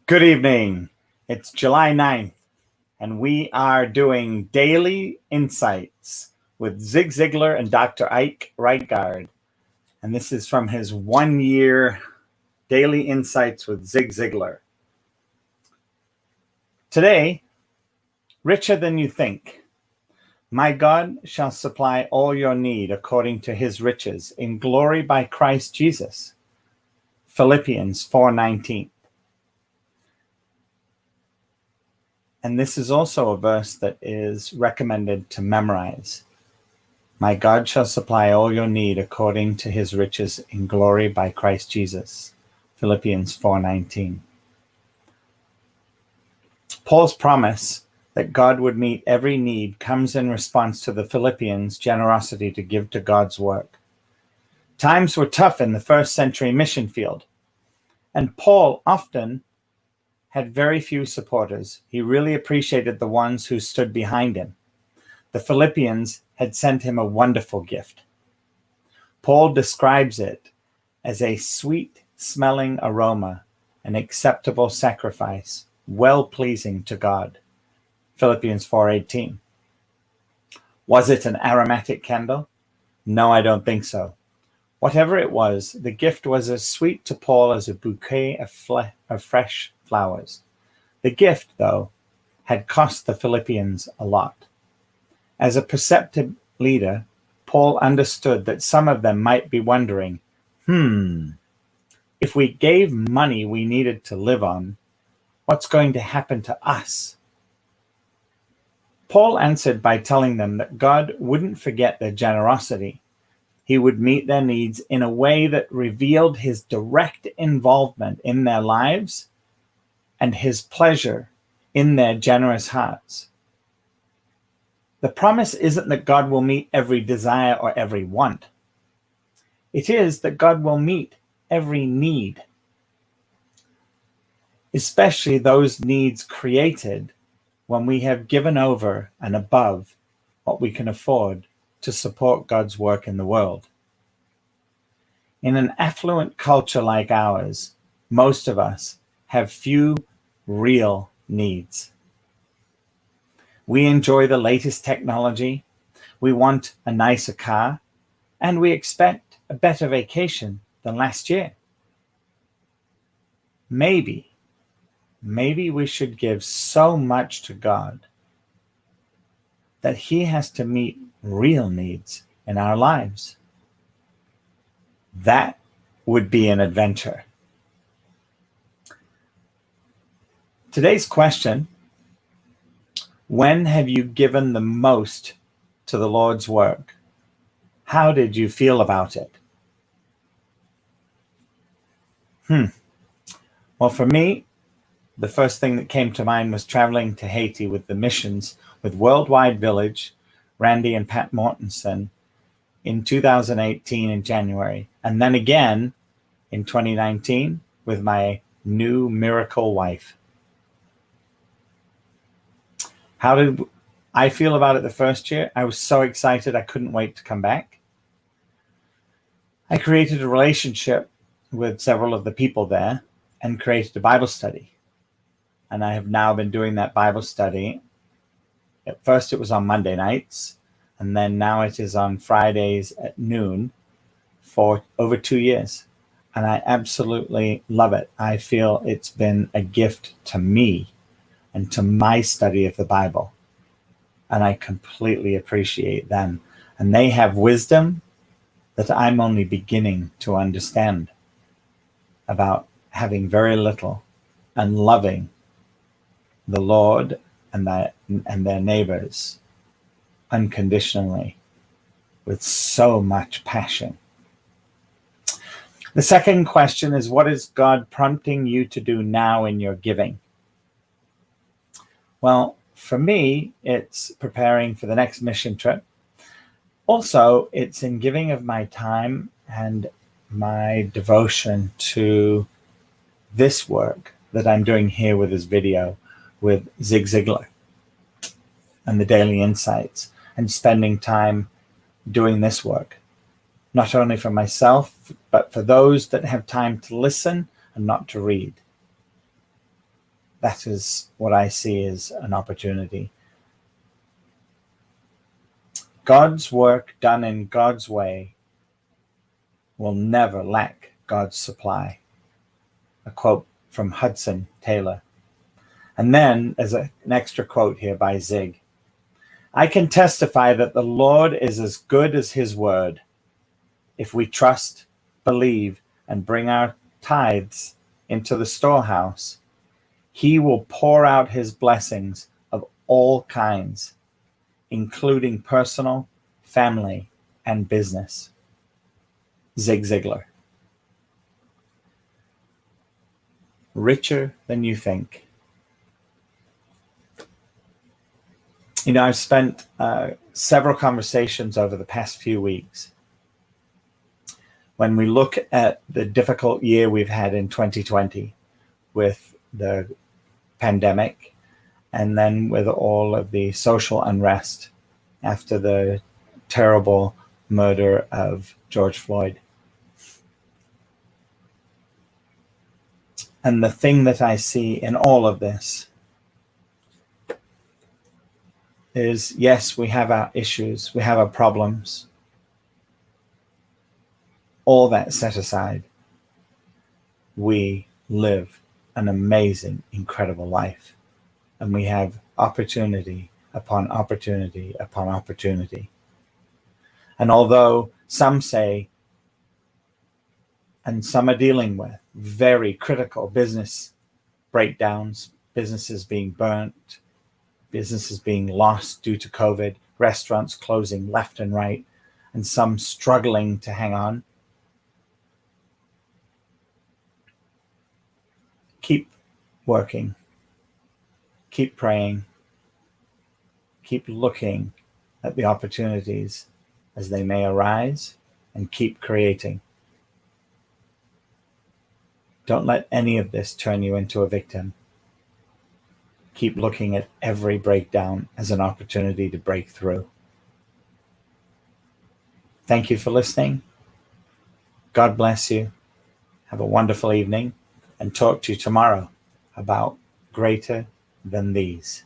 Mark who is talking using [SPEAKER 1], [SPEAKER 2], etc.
[SPEAKER 1] Good evening. It's July 9th, and we are doing Daily Insights with ZIglar and Dr. Ike Reitgard. And this is from his 1-year Daily Insights with ZIglar. Today, richer than you think. My God shall supply all your need according to his riches in glory by Christ Jesus. Philippians 4:19. And this is also a verse that is recommended to memorize. My God shall supply all your need according to his riches in glory by Christ Jesus. Philippians 4:19. Paul's promise that God would meet every need comes in response to the Philippians' generosity to give to God's work. Times were tough in the first century mission field, and Paul often had very few supporters. He really appreciated the ones who stood behind him. The Philippians had sent him a wonderful gift. Paul describes it as a sweet-smelling aroma, an acceptable sacrifice, well-pleasing to God. Philippians 4:18. Was it an aromatic candle? No, I don't think so. Whatever it was, the gift was as sweet to Paul as a bouquet of fresh flowers. The gift, though, had cost the Philippians a lot. As a perceptive leader, Paul understood that some of them might be wondering, if we gave money we needed to live on, what's going to happen to us? Paul answered by telling them that God wouldn't forget their generosity. He would meet their needs in a way that revealed his direct involvement in their lives and his pleasure in their generous hearts. The promise isn't that God will meet every desire or every want. It is that God will meet every need, especially those needs created when we have given over and above what we can afford to support God's work in the world. In an affluent culture like ours, most of us have few real needs. We enjoy the latest technology, we want a nicer car, and we expect a better vacation than last year. Maybe we should give so much to God that he has to meet real needs in our lives. That would be an adventure. Today's question: when have you given the most to the Lord's work? How did you feel about it? Well, for me, the first thing that came to mind was traveling to Haiti with the missions with Worldwide Village, Randy and Pat Mortensen, in 2018 in January, and then again in 2019 with my new miracle wife. How did I feel about it the first year? I was so excited I couldn't wait to come back. I created a relationship with several of the people there and created a Bible study. And I have now been doing that Bible study. At first it was on Monday nights, and then now it is on Fridays at noon for over 2 years. And I absolutely love it. I feel it's been a gift to me and to my study of the Bible. And I completely appreciate them. And they have wisdom that I'm only beginning to understand about having very little and loving the Lord and their neighbors unconditionally with so much passion. The second question is, what is God prompting you to do now in your giving? Well, for me, it's preparing for the next mission trip. Also, it's in giving of my time and my devotion to this work that I'm doing here with this video with ZIglar and the Daily Insights, and spending time doing this work, not only for myself, but for those that have time to listen and not to read. That is what I see as an opportunity. God's work done in God's way will never lack God's supply. A quote from Hudson Taylor. And then, as an extra quote here by Zig, I can testify that the Lord is as good as his word. If we trust, believe, and bring our tithes into the storehouse, he will pour out his blessings of all kinds, including personal, family, and business. ZIglar. Richer than you think. You know, I've spent several conversations over the past few weeks. When we look at the difficult year we've had in 2020 with the pandemic, and then with all of the social unrest after the terrible murder of George Floyd. And the thing that I see in all of this is, yes, we have our issues, we have our problems. All that set aside, we live an amazing, incredible life. And we have opportunity upon opportunity upon opportunity. And although some say, and some are dealing with, very critical business breakdowns, businesses being burnt, businesses being lost due to COVID, restaurants closing left and right, and some struggling to hang on. Keep working, keep praying, keep looking at the opportunities as they may arise, and keep creating. Don't let any of this turn you into a victim. Keep looking at every breakdown as an opportunity to break through. Thank you for listening. God bless you. Have a wonderful evening, and talk to you tomorrow about greater than these.